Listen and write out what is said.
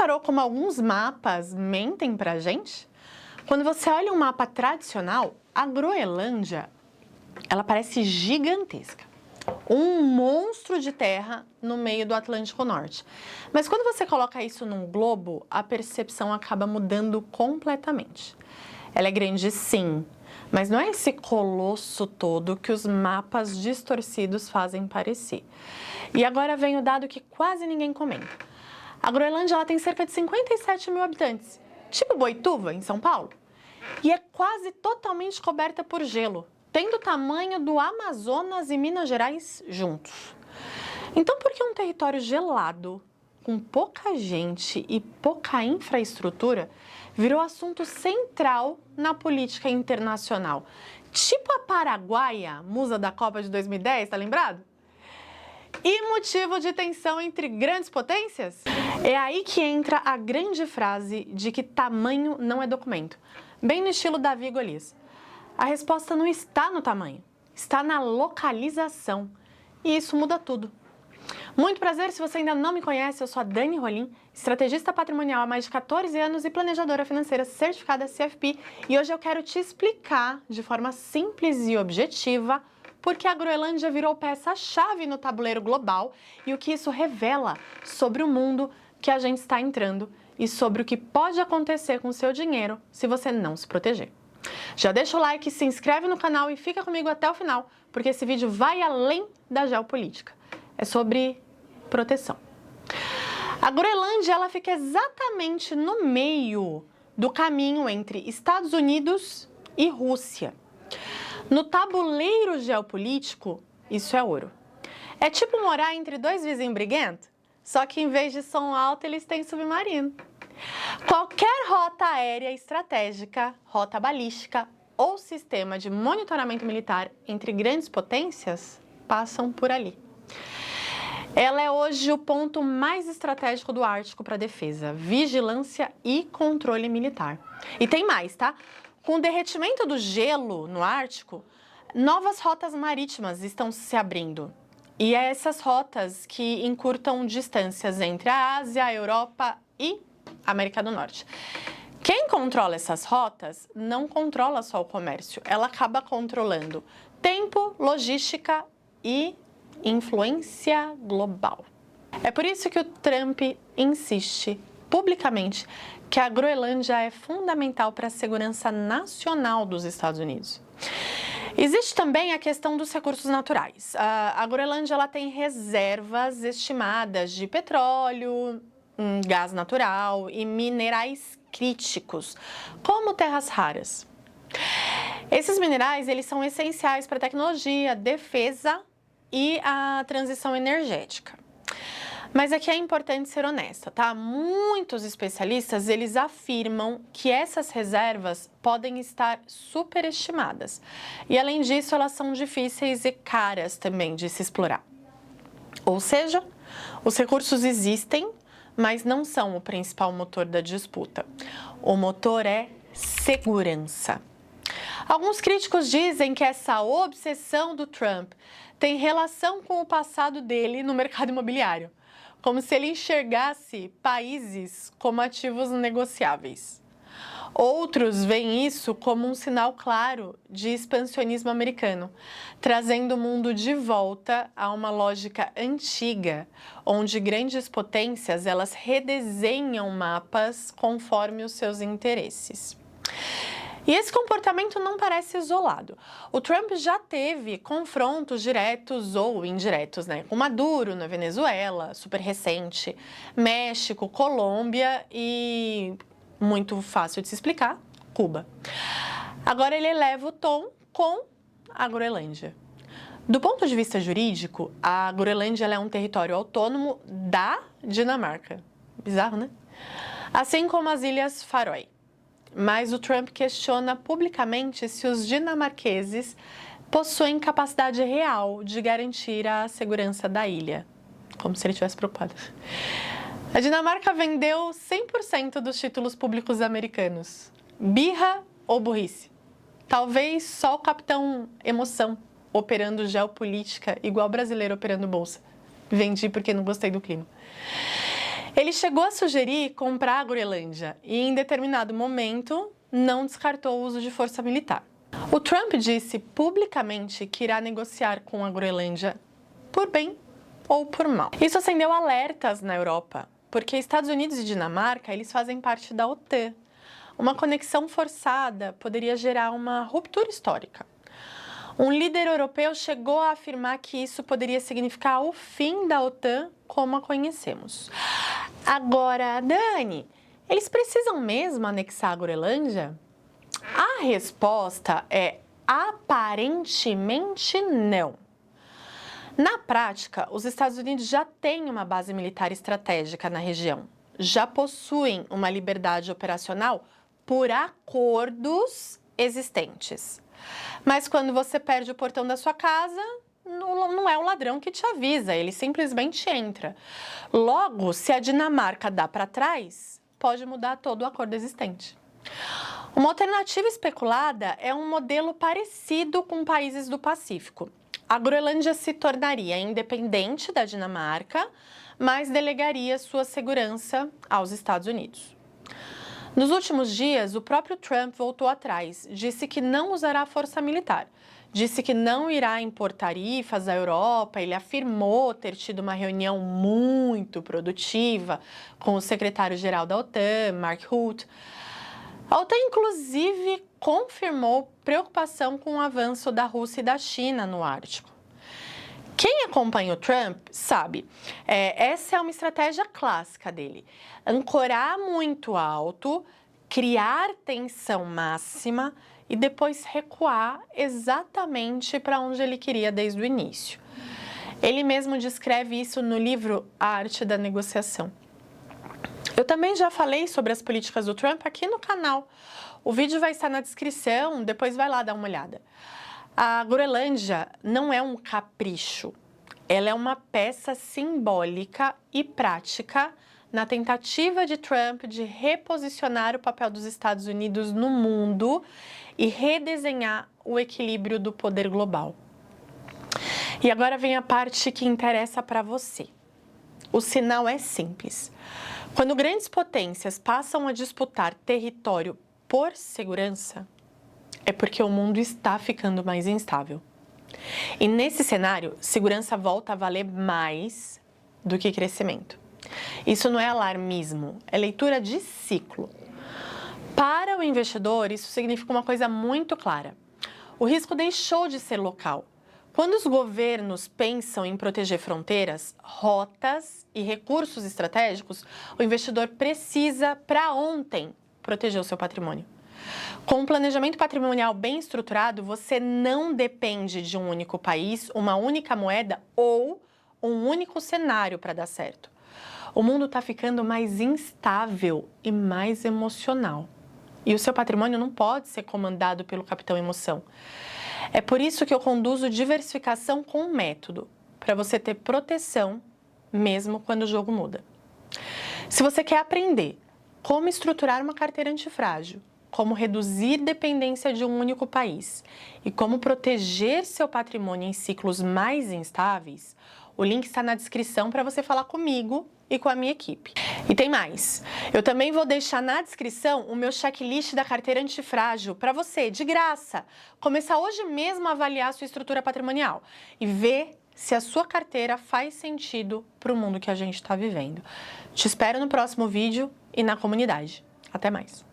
reparou como alguns mapas mentem pra gente? Quando você olha um mapa tradicional, a Groenlândia, ela parece gigantesca. Um monstro de terra no meio do Atlântico Norte. Mas quando você coloca isso num globo, a percepção acaba mudando completamente. Ela é grande sim, mas não é esse colosso todo que os mapas distorcidos fazem parecer. E agora vem o dado que quase ninguém comenta. A Groenlândia ela tem cerca de 57 mil habitantes, tipo Boituva, em São Paulo, e é quase totalmente coberta por gelo, tendo o tamanho do Amazonas e Minas Gerais juntos. Então, por que um território gelado, com pouca gente e pouca infraestrutura, virou assunto central na política internacional? Tipo a paraguaia, musa da Copa de 2010, tá lembrado? E motivo de tensão entre grandes potências? É aí que entra a grande frase de que tamanho não é documento, bem no estilo Davi e Golias. A resposta não está no tamanho, está na localização. E isso muda tudo. Muito prazer, se você ainda não me conhece, eu sou a Dani Rolim, estrategista patrimonial há mais de 14 anos e planejadora financeira certificada CFP. E hoje eu quero te explicar, de forma simples e objetiva, por que a Groenlândia virou peça-chave no tabuleiro global e o que isso revela sobre o mundo que a gente está entrando e sobre o que pode acontecer com o seu dinheiro se você não se proteger. Já deixa o like, se inscreve no canal e fica comigo até o final, porque esse vídeo vai além da geopolítica. É sobre proteção. A Groenlândia ela fica exatamente no meio do caminho entre Estados Unidos e Rússia. No tabuleiro geopolítico, isso é ouro. É tipo morar entre dois vizinhos briguentos, só que em vez de som alto, eles têm submarino. Qualquer rota aérea estratégica, rota balística ou sistema de monitoramento militar entre grandes potências passam por ali. Ela é hoje o ponto mais estratégico do Ártico para defesa, vigilância e controle militar. E tem mais, tá? Com o derretimento do gelo no Ártico, novas rotas marítimas estão se abrindo. E é essas rotas que encurtam distâncias entre a Ásia, a Europa e a América do Norte. Quem controla essas rotas não controla só o comércio, ela acaba controlando tempo, logística e influência global. É por isso que o Trump insiste publicamente que a Groenlândia é fundamental para a segurança nacional dos Estados Unidos. Existe também a questão dos recursos naturais. A Groenlândia ela tem reservas estimadas de petróleo, gás natural e minerais críticos, como terras raras. Esses minerais eles são essenciais para a tecnologia, defesa e a transição energética. Mas aqui é importante ser honesta, tá? Muitos especialistas, eles afirmam que essas reservas podem estar superestimadas. E além disso, elas são difíceis e caras também de se explorar. Ou seja, os recursos existem, mas não são o principal motor da disputa. O motor é segurança. Alguns críticos dizem que essa obsessão do Trump tem relação com o passado dele no mercado imobiliário, como se ele enxergasse países como ativos negociáveis. Outros veem isso como um sinal claro de expansionismo americano, trazendo o mundo de volta a uma lógica antiga, onde grandes potências elas redesenham mapas conforme os seus interesses. E esse comportamento não parece isolado. O Trump já teve confrontos diretos ou indiretos, com Maduro na Venezuela, super recente, México, Colômbia e, muito fácil de se explicar, Cuba. Agora ele eleva o tom com a Groenlândia. Do ponto de vista jurídico, a Groenlândia ela é um território autônomo da Dinamarca. Bizarro, né? Assim como as Ilhas Faroe. Mas o Trump questiona publicamente se os dinamarqueses possuem capacidade real de garantir a segurança da ilha, como se ele estivesse preocupado. A Dinamarca vendeu 100% dos títulos públicos americanos. Birra ou burrice? Talvez só o capitão emoção operando geopolítica igual brasileiro operando bolsa. Vendi porque não gostei do clima. Ele chegou a sugerir comprar a Groenlândia e, em determinado momento, não descartou o uso de força militar. O Trump disse publicamente que irá negociar com a Groenlândia por bem ou por mal. Isso acendeu alertas na Europa, porque Estados Unidos e Dinamarca, eles fazem parte da OTAN. Uma conexão forçada poderia gerar uma ruptura histórica. Um líder europeu chegou a afirmar que isso poderia significar o fim da OTAN como a conhecemos. Agora, Dani, eles precisam mesmo anexar a Groenlândia? A resposta é aparentemente não. Na prática, os Estados Unidos já têm uma base militar estratégica na região, já possuem uma liberdade operacional por acordos existentes. Mas quando você perde o portão da sua casa, não é o ladrão que te avisa, ele simplesmente entra. Logo, se a Dinamarca dá para trás, pode mudar todo o acordo existente. Uma alternativa especulada é um modelo parecido com países do Pacífico. A Groenlândia se tornaria independente da Dinamarca, mas delegaria sua segurança aos Estados Unidos. Nos últimos dias, o próprio Trump voltou atrás, disse que não usará força militar, disse que não irá impor tarifas à Europa, ele afirmou ter tido uma reunião muito produtiva com o secretário-geral da OTAN, Mark Rutte. A OTAN, inclusive, confirmou preocupação com o avanço da Rússia e da China no Ártico. Quem acompanha o Trump sabe, essa é uma estratégia clássica dele. Ancorar muito alto, criar tensão máxima e depois recuar exatamente para onde ele queria desde o início. Ele mesmo descreve isso no livro A Arte da Negociação. Eu também já falei sobre as políticas do Trump aqui no canal. O vídeo vai estar na descrição, depois vai lá dar uma olhada. A Groenlândia não é um capricho, ela é uma peça simbólica e prática na tentativa de Trump de reposicionar o papel dos Estados Unidos no mundo e redesenhar o equilíbrio do poder global. E agora vem a parte que interessa para você. O sinal é simples. Quando grandes potências passam a disputar território por segurança, é porque o mundo está ficando mais instável. E nesse cenário, segurança volta a valer mais do que crescimento. Isso não é alarmismo, é leitura de ciclo. Para o investidor, isso significa uma coisa muito clara. O risco deixou de ser local. Quando os governos pensam em proteger fronteiras, rotas e recursos estratégicos, o investidor precisa, para ontem, proteger o seu patrimônio. Com um planejamento patrimonial bem estruturado, você não depende de um único país, uma única moeda ou um único cenário para dar certo. O mundo está ficando mais instável e mais emocional. E o seu patrimônio não pode ser comandado pelo capitão emoção. É por isso que eu conduzo diversificação com método, para você ter proteção mesmo quando o jogo muda. Se você quer aprender como estruturar uma carteira antifrágil, como reduzir dependência de um único país e como proteger seu patrimônio em ciclos mais instáveis, o link está na descrição para você falar comigo e com a minha equipe. E tem mais, eu também vou deixar na descrição o meu checklist da carteira antifrágil para você, de graça, começar hoje mesmo a avaliar a sua estrutura patrimonial e ver se a sua carteira faz sentido para o mundo que a gente está vivendo. Te espero no próximo vídeo e na comunidade. Até mais!